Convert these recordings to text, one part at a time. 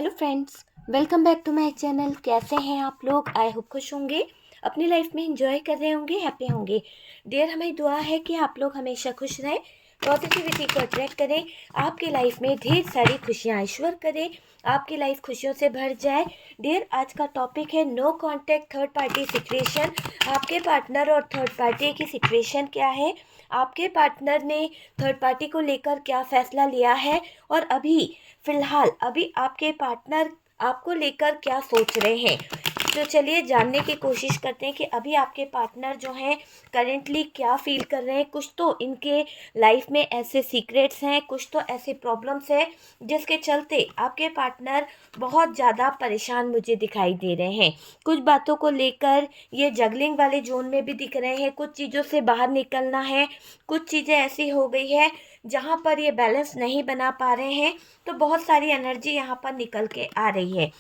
Hello friends, welcome back to my channel. कैसे हैं आप लोग? आई होप खुश होंगे, अपनी लाइफ में एंजॉय कर रहे होंगे, हैप्पी होंगे। डियर, हमें दुआ है कि आप लोग हमेशा खुश रहें, पॉजिटिविटी को अट्रैक्ट करें, आपकी लाइफ में ढेर सारी खुशियाँ ईश्वर करें, आपकी लाइफ खुशियों से भर जाए। डियर, आज का टॉपिक है no contact third party situation. आपके पार्टनर और थर्ड पार्टी की सिचुएशन क्या है, आपके पार्टनर ने थर्ड पार्टी को लेकर क्या फैसला लिया है, और फिलहाल अभी आपके पार्टनर आपको लेकर क्या सोच रहे हैं। तो चलिए जानने की कोशिश करते हैं कि अभी आपके पार्टनर जो हैं करेंटली क्या फील कर रहे हैं। कुछ तो इनके लाइफ में ऐसे सीक्रेट्स हैं, कुछ तो ऐसे प्रॉब्लम्स हैं जिसके चलते आपके पार्टनर बहुत ज़्यादा परेशान मुझे दिखाई दे रहे हैं। कुछ बातों को लेकर ये जगलिंग वाले जोन में भी दिख रहे हैं, कुछ चीज़ों से बाहर निकलना है, कुछ चीज़ें ऐसी हो गई है जहाँ पर ये बैलेंस नहीं बना पा रहे हैं। तो बहुत सारी एनर्जी यहाँ पर निकल के आ रही है।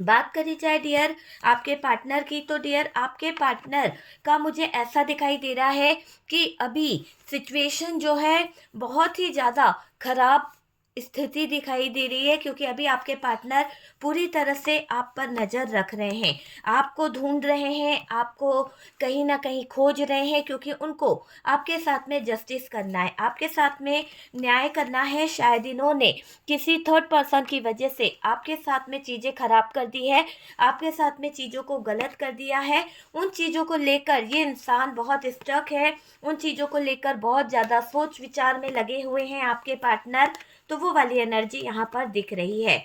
बात करी जाए डियर आपके पार्टनर की, तो डियर आपके पार्टनर का मुझे ऐसा दिखाई दे रहा है कि अभी सिचुएशन जो है बहुत ही ज़्यादा खराब स्थिति दिखाई दे रही है, क्योंकि अभी आपके पार्टनर पूरी तरह से आप पर नज़र रख रहे हैं, आपको ढूंढ रहे हैं, आपको कहीं ना कहीं खोज रहे हैं, क्योंकि उनको आपके साथ में जस्टिस करना है, आपके साथ में न्याय करना है। शायद इन्होंने किसी थर्ड पर्सन की वजह से आपके साथ में चीज़ें खराब कर दी है, आपके साथ में चीज़ों को गलत कर दिया है। उन चीज़ों को लेकर ये इंसान बहुत स्टक है, उन चीज़ों को लेकर बहुत ज़्यादा सोच विचार में लगे हुए हैं आपके पार्टनर। तो वो वाली एनर्जी यहाँ पर दिख रही है।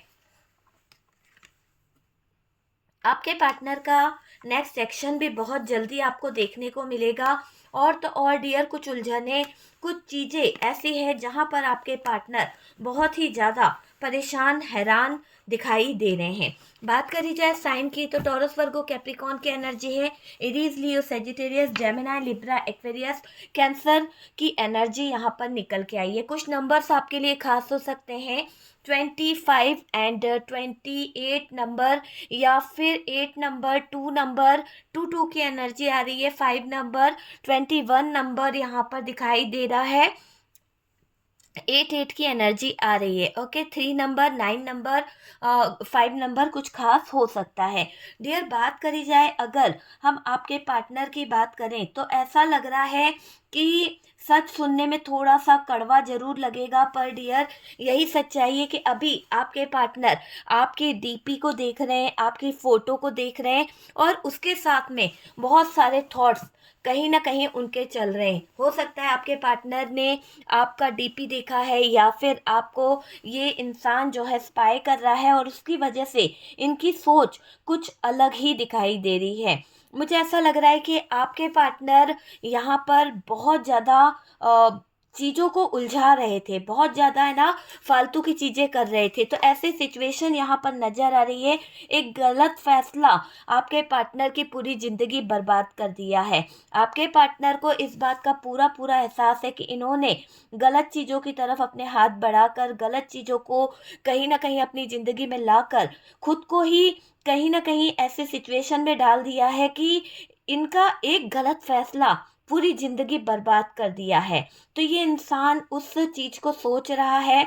आपके पार्टनर का नेक्स्ट एक्शन भी बहुत जल्दी आपको देखने को मिलेगा। और तो और डियर, कुछ उलझने, कुछ चीज़ें ऐसी हैं जहां पर आपके पार्टनर बहुत ही ज़्यादा परेशान, हैरान दिखाई दे रहे हैं। बात करी जाए साइन की, तो टॉरस, वर्गो, कैप्रिकॉन की एनर्जी है, Aries, Leo, Sagittarius, Gemini, Libra, Aquarius, Cancer की एनर्जी यहाँ पर निकल के आई है। कुछ नंबर्स आपके लिए खास हो सकते हैं, 25 एंड 28 नंबर, या फिर 8 नंबर, 2 नंबर, 2 की एनर्जी आ रही है, 5 नंबर, 21 नंबर यहाँ पर दिखाई दे रहा है, 8 की एनर्जी आ रही है। ओके, 3 नंबर, 9 नंबर, 5 नंबर कुछ खास हो सकता है। डियर, बात करी जाए अगर हम आपके पार्टनर की बात करें, तो ऐसा लग रहा है कि सच सुनने में थोड़ा सा कड़वा जरूर लगेगा, पर डियर यही सच्चाई है कि अभी आपके पार्टनर आपके डीपी को देख रहे हैं, आपकी फ़ोटो को देख रहे हैं, और उसके साथ में बहुत सारे थॉट्स कहीं ना कहीं उनके चल रहे हैं। हो सकता है आपके पार्टनर ने आपका डीपी देखा है, या फिर आपको ये इंसान जो है स्पाई कर रहा है, और उसकी वजह से इनकी सोच कुछ अलग ही दिखाई दे रही है। मुझे ऐसा लग रहा है कि आपके पार्टनर यहाँ पर बहुत ज़्यादा चीज़ों को उलझा रहे थे, बहुत ज़्यादा है ना, फालतू की चीज़ें कर रहे थे। तो ऐसी सिचुएशन यहाँ पर नज़र आ रही है। एक गलत फैसला आपके पार्टनर की पूरी ज़िंदगी बर्बाद कर दिया है। आपके पार्टनर को इस बात का पूरा पूरा एहसास है कि इन्होंने गलत चीज़ों की तरफ अपने हाथ बढ़ाकर, गलत चीज़ों को कहीं ना कहीं अपनी ज़िंदगी में लाकर खुद को ही कहीं ना कहीं ऐसे सिचुएशन में डाल दिया है कि इनका एक गलत फैसला पूरी ज़िंदगी बर्बाद कर दिया है। तो ये इंसान उस चीज़ को सोच रहा है।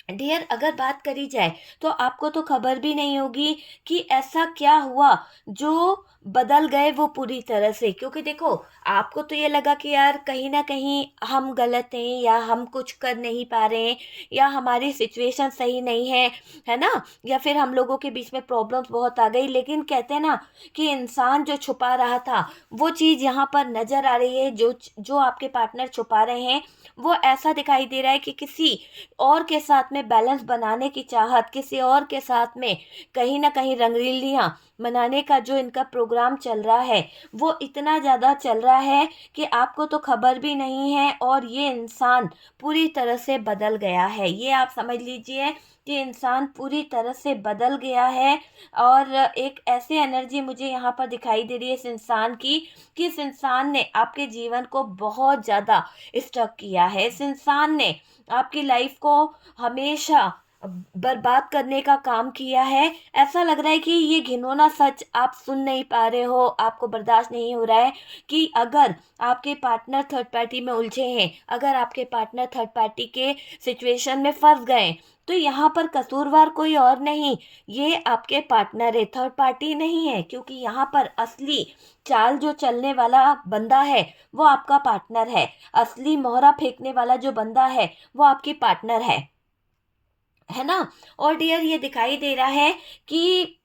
डियर, अगर बात करी जाए तो आपको तो खबर भी नहीं होगी कि ऐसा क्या हुआ जो बदल गए वो पूरी तरह से। क्योंकि देखो, आपको तो ये लगा कि यार कहीं ना कहीं हम गलत हैं, या हम कुछ कर नहीं पा रहे हैं, या हमारी सिचुएशन सही नहीं है ना, या फिर हम लोगों के बीच में प्रॉब्लम्स बहुत आ गई। लेकिन कहते हैं ना कि इंसान जो छुपा रहा था वो चीज़ यहाँ पर नज़र आ रही है। जो जो आपके पार्टनर छुपा रहे हैं वो ऐसा दिखाई दे रहा है कि किसी और के साथ में बैलेंस बनाने की चाहत, किसी और के साथ में कहीं ना कहीं रंगीलियां मनाने का जो इनका प्रोग्राम चल रहा है वो इतना ज़्यादा चल रहा है कि आपको तो खबर भी नहीं है। और ये इंसान पूरी तरह से बदल गया है, ये आप समझ लीजिए कि इंसान पूरी तरह से बदल गया है। और एक ऐसी एनर्जी मुझे यहाँ पर दिखाई दे रही है इस इंसान की, कि इस इंसान ने आपके जीवन को बहुत ज़्यादा स्टक किया है। इस इंसान ने आपकी लाइफ को हमेशा बर्बाद करने का काम किया है। ऐसा लग रहा है कि ये घिनौना सच आप सुन नहीं पा रहे हो, आपको बर्दाश्त नहीं हो रहा है कि अगर आपके पार्टनर थर्ड पार्टी में उलझे हैं, अगर आपके पार्टनर थर्ड पार्टी के सिचुएशन में फंस गए, तो यहाँ पर कसूरवार कोई और नहीं, ये आपके पार्टनर है, थर्ड पार्टी नहीं है, क्योंकि यहाँ पर असली चाल जो चलने वाला बंदा है वो आपका पार्टनर है। असली मोहरा फेंकने वाला जो बंदा है वो आपकी पार्टनर है ना। और डियर ये दिखाई दे रहा है कि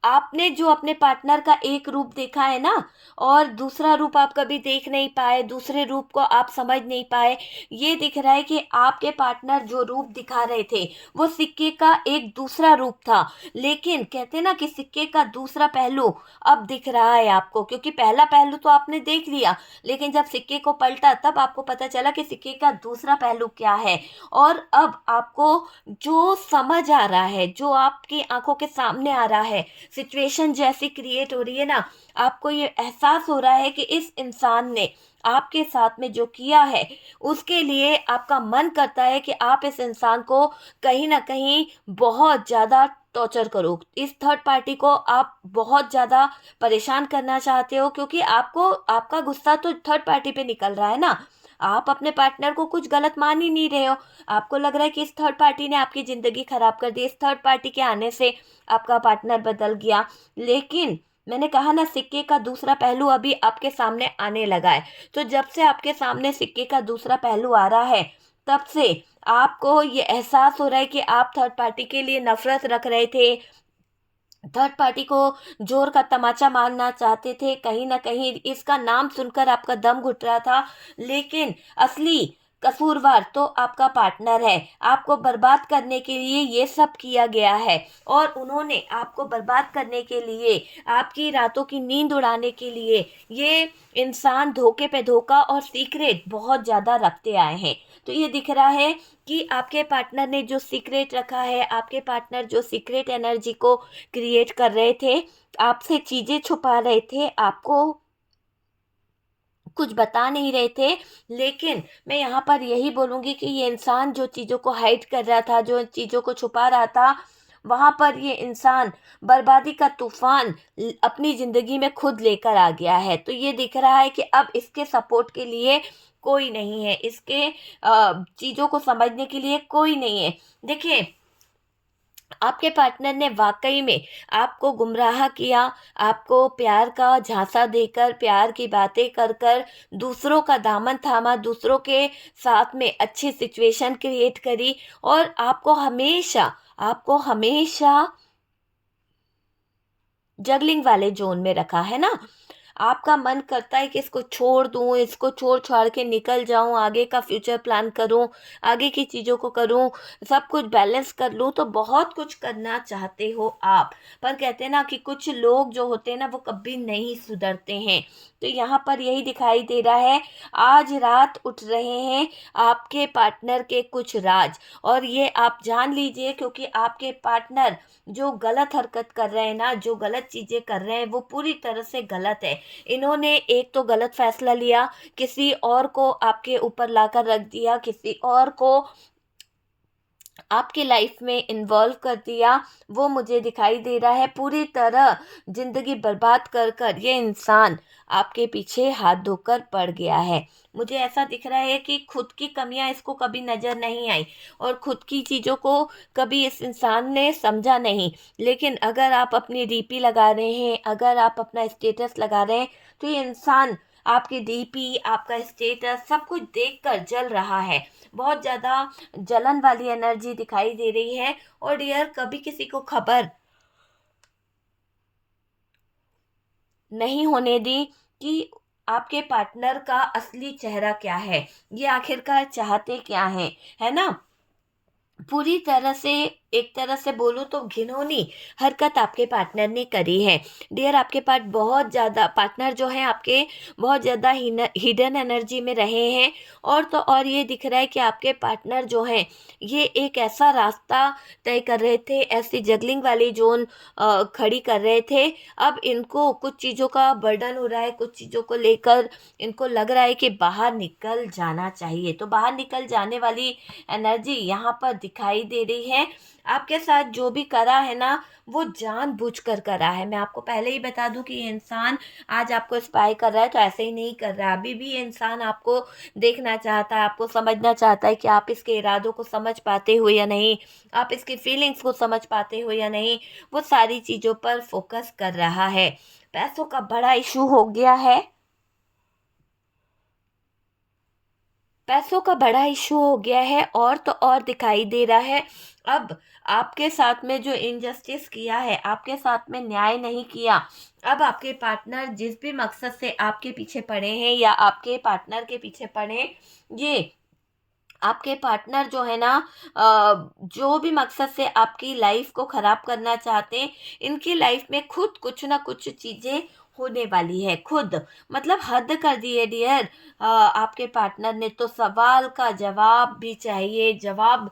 आपने जो अपने पार्टनर का एक रूप देखा है ना, और दूसरा रूप आप कभी देख नहीं पाए, दूसरे रूप को आप समझ नहीं पाए। ये दिख रहा है कि आपके पार्टनर जो रूप दिखा रहे थे वो सिक्के का एक दूसरा रूप था, लेकिन कहते हैं ना कि सिक्के का दूसरा पहलू अब दिख रहा है आपको, क्योंकि पहला पहलू तो आपने देख लिया, लेकिन जब सिक्के को पलटा तब आपको पता चला कि सिक्के का दूसरा पहलू क्या है। और अब आपको जो समझ आ रहा है, जो आपकी आंखों के सामने आ रहा है, सिचुएशन जैसी क्रिएट हो रही है ना, आपको ये एहसास हो रहा है कि इस इंसान ने आपके साथ में जो किया है उसके लिए आपका मन करता है कि आप इस इंसान को कहीं ना कहीं बहुत ज़्यादा टॉर्चर करो, इस थर्ड पार्टी को आप बहुत ज़्यादा परेशान करना चाहते हो, क्योंकि आपको आपका गुस्सा तो थर्ड पार्टी पे निकल रहा है ना। आप अपने पार्टनर को कुछ गलत मान ही नहीं रहे हो, आपको लग रहा है कि इस थर्ड पार्टी ने आपकी ज़िंदगी खराब कर दी, इस थर्ड पार्टी के आने से आपका पार्टनर बदल गया। लेकिन मैंने कहा ना, सिक्के का दूसरा पहलू अभी आपके सामने आने लगा है। तो जब से आपके सामने सिक्के का दूसरा पहलू आ रहा है, तब से आपको ये एहसास हो रहा है कि आप थर्ड पार्टी के लिए नफरत रख रहे थे, थर्ड पार्टी को जोर का तमाचा मारना चाहते थे, कहीं ना कहीं इसका नाम सुनकर आपका दम घुट रहा था। लेकिन असली कसूरवार तो आपका पार्टनर है, आपको बर्बाद करने के लिए ये सब किया गया है। और उन्होंने आपको बर्बाद करने के लिए, आपकी रातों की नींद उड़ाने के लिए ये इंसान धोखे पे धोखा और सीक्रेट बहुत ज़्यादा रखते आए हैं। तो ये दिख रहा है कि आपके पार्टनर ने जो सीक्रेट रखा है, आपके पार्टनर जो सीक्रेट एनर्जी को क्रिएट कर रहे थे, आपसे चीजें छुपा रहे थे, आपको कुछ बता नहीं रहे थे। लेकिन मैं यहाँ पर यही बोलूँगी कि ये इंसान जो चीज़ों को हाइड कर रहा था, जो चीज़ों को छुपा रहा था, वहाँ पर ये इंसान बर्बादी का तूफान अपनी ज़िंदगी में खुद लेकर आ गया है। तो ये दिख रहा है कि अब इसके सपोर्ट के लिए कोई नहीं है, इसके चीज़ों को समझने के लिए कोई नहीं है। देखिए, आपके पार्टनर ने वाकई में आपको गुमराह किया, आपको प्यार का झांसा देकर, प्यार की बातें कर कर दूसरों का दामन थामा, दूसरों के साथ में अच्छी सिचुएशन क्रिएट करी, और आपको हमेशा जगलिंग वाले जोन में रखा है ना। आपका मन करता है कि इसको छोड़ दूँ, इसको छोड़ छाड़ के निकल जाऊँ, आगे का फ्यूचर प्लान करूँ, आगे की चीज़ों को करूँ, सब कुछ बैलेंस कर लूँ, तो बहुत कुछ करना चाहते हो आप। पर कहते हैं ना कि कुछ लोग जो होते हैं ना वो कभी नहीं सुधरते हैं। तो यहाँ पर यही दिखाई दे रहा है, आज रात उठ रहे हैं आपके पार्टनर के कुछ राज, और ये आप जान लीजिए, क्योंकि आपके पार्टनर जो गलत हरकत कर रहे हैं ना, जो गलत चीज़ें कर रहे हैं, वो पूरी तरह से गलत है। इन्होंने एक तो गलत फैसला लिया, किसी और को आपके ऊपर लाकर रख दिया, किसी और को आपकी लाइफ में इन्वॉल्व कर दिया। वो मुझे दिखाई दे रहा है पूरी तरह जिंदगी बर्बाद कर कर ये इंसान आपके पीछे हाथ धोकर पड़ गया है। मुझे ऐसा दिख रहा है कि खुद की कमियां इसको कभी नज़र नहीं आई, और खुद की चीज़ों को कभी इस इंसान ने समझा नहीं। लेकिन अगर आप अपनी डीपी लगा रहे हैं, अगर आप अपना स्टेटस लगा रहे हैं, तो ये इंसान आपकी डीपी, आपका स्टेटस सब कुछ देखकर जल रहा है। बहुत ज़्यादा जलन वाली एनर्जी दिखाई दे रही है। और डियर, कभी किसी को खबर नहीं होने दी कि आपके पार्टनर का असली चेहरा क्या है, ये आखिरकार चाहते क्या हैं, है ना। पूरी तरह से, एक तरह से बोलूँ तो घिनौनी हरकत आपके पार्टनर ने करी है। डियर, आपके पास बहुत ज़्यादा पार्टनर जो है आपके बहुत ज़्यादा हिडन एनर्जी में रहे हैं। और तो और ये दिख रहा है कि आपके पार्टनर जो हैं ये एक ऐसा रास्ता तय कर रहे थे, ऐसी जगलिंग वाली जोन खड़ी कर रहे थे। अब इनको कुछ चीज़ों का बर्डन हो रहा है, कुछ चीज़ों को लेकर इनको लग रहा है कि बाहर निकल जाना चाहिए। तो बाहर निकल जाने वाली एनर्जी यहाँ पर दिखाई दे रही है। आपके साथ जो भी करा है ना, वो जानबूझकर करा है। मैं आपको पहले ही बता दूं कि ये इंसान आज आपको स्पाई कर रहा है तो ऐसे ही नहीं कर रहा है। अभी भी ये इंसान आपको देखना चाहता है, आपको समझना चाहता है कि आप इसके इरादों को समझ पाते हो या नहीं, आप इसकी फीलिंग्स को समझ पाते हो या नहीं। वो सारी चीज़ों पर फोकस कर रहा है। पैसों का बड़ा इशू हो गया है। पैसों का बड़ा इशू हो गया है, और तो और दिखाई दे रहा है। अब आपके साथ में जो इनजस्टिस किया है, आपके साथ में न्याय नहीं किया, अब आपके पार्टनर जिस भी मकसद से आपके पीछे पड़े हैं या आपके पार्टनर के पीछे पड़े, ये आपके पार्टनर जो है ना, जो भी मकसद से आपकी लाइफ को खराब करना चाहते हैं, इनकी लाइफ में खुद कुछ ना कुछ चीजें होने वाली है। खुद मतलब हद कर दी है डियर। आपके पार्टनर ने तो सवाल का जवाब भी चाहिए, जवाब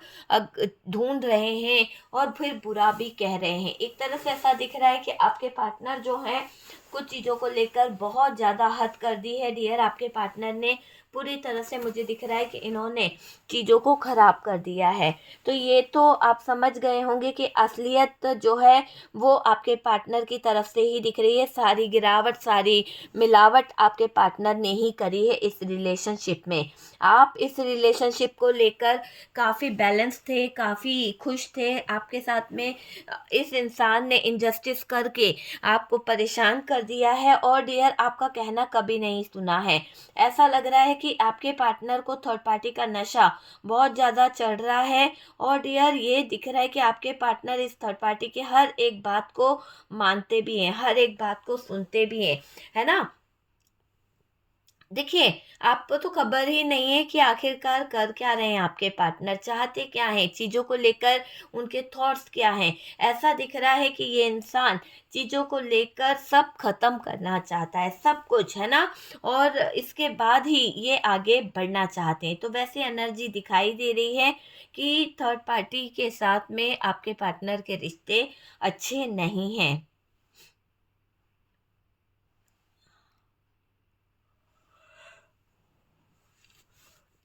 ढूंढ रहे हैं और फिर बुरा भी कह रहे हैं। एक तरह से ऐसा दिख रहा है कि आपके पार्टनर जो है कुछ चीज़ों को लेकर बहुत ज़्यादा हद कर दी है डियर। आपके पार्टनर ने पूरी तरह से, मुझे दिख रहा है कि इन्होंने चीज़ों को खराब कर दिया है। तो ये तो आप समझ गए होंगे कि असलियत जो है वो आपके पार्टनर की तरफ से ही दिख रही है। सारी गिरावट, सारी मिलावट आपके पार्टनर ने ही करी है इस रिलेशनशिप में। आप इस रिलेशनशिप को लेकर काफ़ी बैलेंस थे, काफ़ी खुश थे। आपके साथ में इस इंसान ने इनजस्टिस करके आपको परेशान कर दिया है, और डियर आपका कहना कभी नहीं सुना है। ऐसा लग रहा है कि आपके पार्टनर को थर्ड पार्टी का नशा बहुत ज़्यादा चढ़ रहा है। और डियर ये दिख रहा है कि आपके पार्टनर इस थर्ड पार्टी की हर एक बात को मानते भी हैं, हर एक बात को सुनते भी हैं, है ना। देखिए, आपको तो खबर ही नहीं है कि आखिरकार कर क्या रहे हैं आपके पार्टनर, चाहते क्या हैं, चीज़ों को लेकर उनके थॉट्स क्या हैं। ऐसा दिख रहा है कि ये इंसान चीज़ों को लेकर सब खत्म करना चाहता है, सब कुछ, है ना। और इसके बाद ही ये आगे बढ़ना चाहते हैं। तो वैसे एनर्जी दिखाई दे रही है कि थर्ड पार्टी के साथ में आपके पार्टनर के रिश्ते अच्छे नहीं हैं।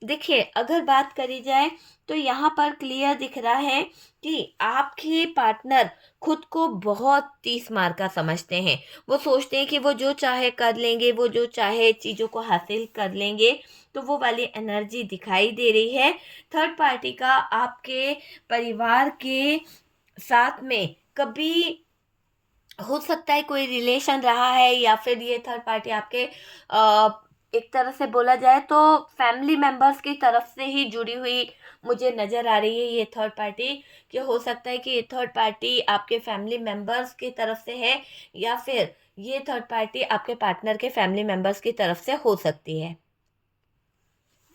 देखिए, अगर बात करी जाए तो यहाँ पर क्लियर दिख रहा है कि आपके पार्टनर खुद को बहुत तीस मार का समझते हैं। वो सोचते हैं कि वो जो चाहे कर लेंगे, वो जो चाहे चीज़ों को हासिल कर लेंगे। तो वो वाली एनर्जी दिखाई दे रही है। थर्ड पार्टी का आपके परिवार के साथ में कभी हो सकता है कोई रिलेशन रहा है, या फिर ये थर्ड पार्टी आपके एक तरह से बोला जाए तो फैमिली मेंबर्स की तरफ से ही जुड़ी हुई मुझे नज़र आ रही है ये थर्ड पार्टी। कि हो सकता है कि ये थर्ड पार्टी आपके फैमिली मेंबर्स की तरफ से है, या फिर ये थर्ड पार्टी आपके पार्टनर के फैमिली मेंबर्स की तरफ से हो सकती है।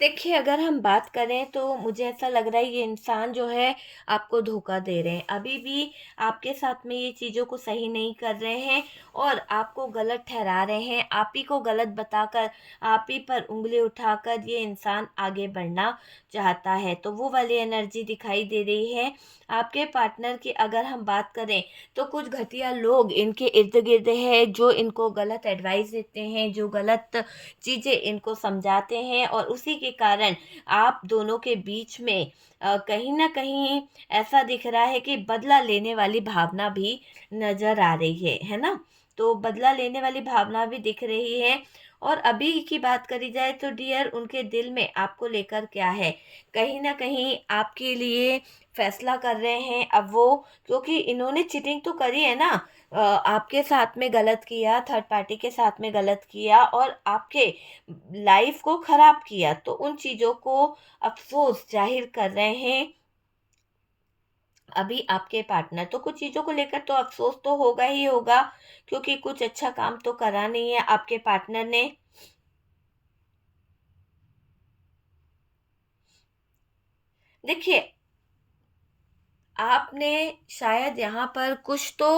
देखिए, अगर हम बात करें तो मुझे ऐसा लग रहा है ये इंसान जो है आपको धोखा दे रहे हैं। अभी भी आपके साथ में ये चीज़ों को सही नहीं कर रहे हैं और आपको गलत ठहरा रहे हैं। आप ही को गलत बताकर, आप ही पर उँगली उठाकर ये इंसान आगे बढ़ना चाहता है। तो वो वाली एनर्जी दिखाई दे रही है। आपके पार्टनर की अगर हम बात करें तो कुछ घटिया लोग इनके इर्द-गिर्द है जो इनको गलत एडवाइस देते हैं, जो गलत चीज़ें इनको समझाते हैं, और उसी के कारण आप दोनों के बीच में कहीं न कहीं ऐसा दिख रहा है कि बदला लेने वाली भावना भी नज़र आ रही है ना? तो बदला लेने वाली भावना भी दिख रही है। और अभी की बात करी जाए तो डियर उनके दिल में आपको लेकर क्या है? कहीं न कहीं आपके लिए फैसला कर रहे हैं अब वो, क्योंकि इन्होंने चीटिंग तो करी है ना। आपके साथ में गलत किया, थर्ड पार्टी के साथ में गलत किया और आपके लाइफ को खराब किया, तो उन चीज़ों को अफ़सोस ज़ाहिर कर रहे हैं अभी आपके पार्टनर। तो कुछ चीज़ों को लेकर तो अफ़सोस तो होगा ही होगा, क्योंकि कुछ अच्छा काम तो करा नहीं है आपके पार्टनर ने। देखिए, आपने शायद यहाँ पर कुछ तो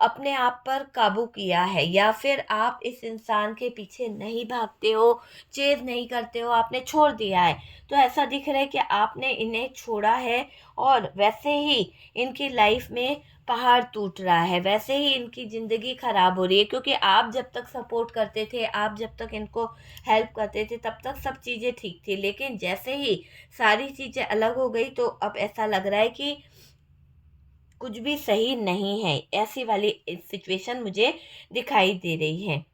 अपने आप पर काबू किया है, या फिर आप इस इंसान के पीछे नहीं भागते हो, चेज़ नहीं करते हो, आपने छोड़ दिया है। तो ऐसा दिख रहा है कि आपने इन्हें छोड़ा है, और वैसे ही इनकी लाइफ में पहाड़ टूट रहा है, वैसे ही इनकी ज़िंदगी ख़राब हो रही है। क्योंकि आप जब तक सपोर्ट करते थे, आप जब तक इनको हेल्प करते थे, तब तक सब चीज़ें ठीक थी। लेकिन जैसे ही सारी चीज़ें अलग हो गई, तो अब ऐसा लग रहा है कि कुछ भी सही नहीं है, ऐसी वाली सिचुएशन मुझे दिखाई दे रही है।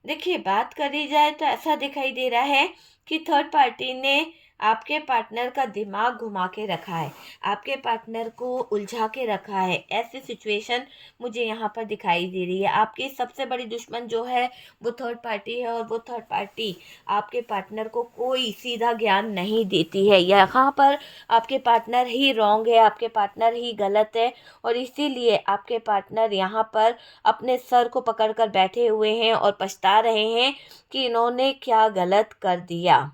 देखिए, बात करी जाए तो ऐसा दिखाई दे रहा है कि थर्ड पार्टी ने आपके पार्टनर का दिमाग घुमा के रखा है, आपके पार्टनर को उलझा के रखा है। ऐसी सिचुएशन मुझे यहाँ पर दिखाई दे रही है। आपकी सबसे बड़ी दुश्मन जो है वो थर्ड पार्टी है, और वो थर्ड पार्टी आपके पार्टनर को कोई सीधा ज्ञान नहीं देती है। यहाँ पर आपके पार्टनर ही रॉन्ग है, आपके पार्टनर ही गलत है, और इसीलिए आपके पार्टनर यहाँ पर अपने सर को पकड़कर बैठे हुए हैं और पछता रहे हैं कि इन्होंने क्या गलत कर दिया।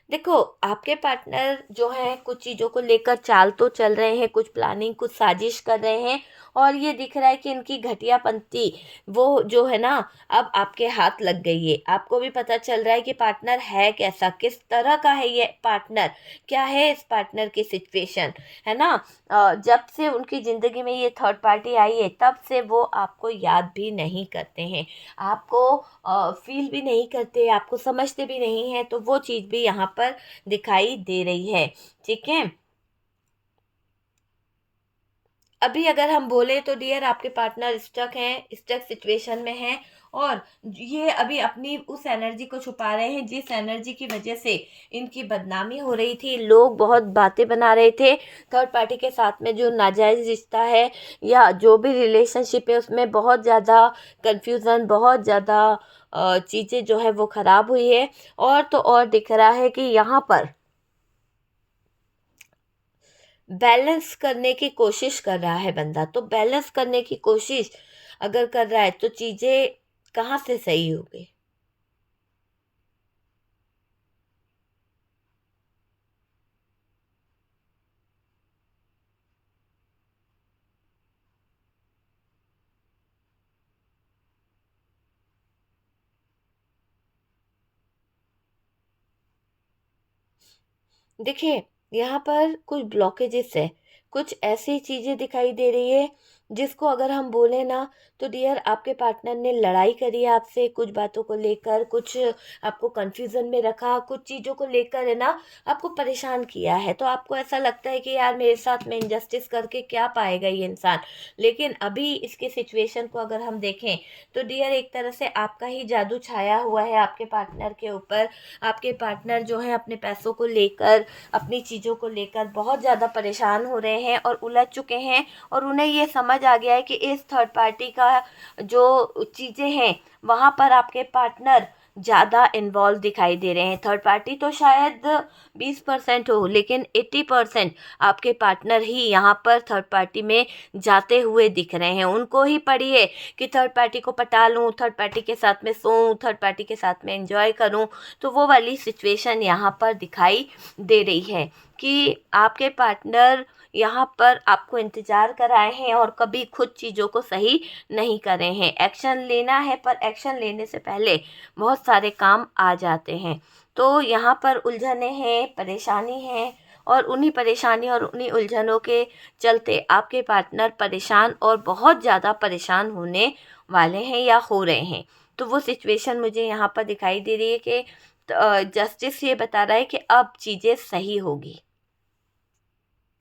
देखो, आपके पार्टनर जो हैं कुछ चीज़ों को लेकर चाल तो चल रहे हैं, कुछ प्लानिंग, कुछ साजिश कर रहे हैं, और ये दिख रहा है कि इनकी घटियापंती वो जो है ना, अब आपके हाथ लग गई है। आपको भी पता चल रहा है कि पार्टनर है कैसा, किस तरह का है ये पार्टनर, क्या है इस पार्टनर की सिचुएशन, है ना। जब से उनकी ज़िंदगी में ये थर्ड पार्टी आई है, तब से वो आपको याद भी नहीं करते हैं, आपको फील भी नहीं करते, आपको समझते भी नहीं हैं। तो वो चीज़ भी यहाँ पर दिखाई दे रही है, ठीक है। अभी अगर हम बोले तो डियर, आपके पार्टनर स्टक हैं, स्टक सिचुएशन में हैं, और ये अभी अपनी उस एनर्जी को छुपा रहे हैं जिस एनर्जी की वजह से इनकी बदनामी हो रही थी। लोग बहुत बातें बना रहे थे थर्ड पार्टी के साथ में, जो नाजायज़ रिश्ता है या जो भी रिलेशनशिप है उसमें बहुत ज़्यादा कन्फ्यूज़न, बहुत ज़्यादा चीज़ें जो है वो ख़राब हुई है। और तो और दिख रहा है कि यहाँ पर बैलेंस करने की कोशिश कर रहा है बंदा। तो बैलेंस करने की कोशिश अगर कर रहा है तो चीज़ें कहाँ से सही होगी। देखिए, यहाँ पर कुछ ब्लॉकेजेस है, कुछ ऐसी चीज़ें दिखाई दे रही है जिसको अगर हम बोले ना, तो डियर आपके पार्टनर ने लड़ाई करी है आपसे कुछ बातों को लेकर, कुछ आपको कंफ्यूजन में रखा, कुछ चीज़ों को लेकर है ना, आपको परेशान किया है। तो आपको ऐसा लगता है कि यार मेरे साथ में इनजस्टिस करके क्या पाएगा ये इंसान। लेकिन अभी इसकी सिचुएशन को अगर हम देखें तो डियर, एक तरह से आपका ही जादू छाया हुआ है आपके पार्टनर के ऊपर। आपके पार्टनर जो है अपने पैसों को लेकर, अपनी चीज़ों को लेकर बहुत ज़्यादा परेशान हो रहे हैं और उलझ चुके हैं, और उन्हें ये समझ आ गया है कि इस थर्ड पार्टी का जो चीज़ें हैं वहाँ पर आपके पार्टनर ज़्यादा इन्वॉल्व दिखाई दे रहे हैं। थर्ड पार्टी तो शायद 20% हो, लेकिन 80% आपके पार्टनर ही यहाँ पर थर्ड पार्टी में जाते हुए दिख रहे हैं। उनको ही पड़ी है कि थर्ड पार्टी को पटा लूँ, थर्ड पार्टी के साथ में सोऊं, थर्ड पार्टी के साथ में एंजॉय करूँ। तो वो वाली सिचुएशन यहाँ पर दिखाई दे रही है कि आपके पार्टनर यहाँ पर आपको इंतज़ार कराए हैं और कभी खुद चीज़ों को सही नहीं करे हैं। एक्शन लेना है, पर एक्शन लेने से पहले बहुत सारे काम आ जाते हैं। तो यहाँ पर उलझने हैं, परेशानी है, और उन्हीं परेशानी और उन्हीं उलझनों के चलते आपके पार्टनर परेशान और बहुत ज़्यादा परेशान होने वाले हैं या हो रहे हैं। तो वो सिचुएशन मुझे यहाँ पर दिखाई दे रही है कि जस्टिस ये बता रहा है कि अब चीज़ें सही होगी।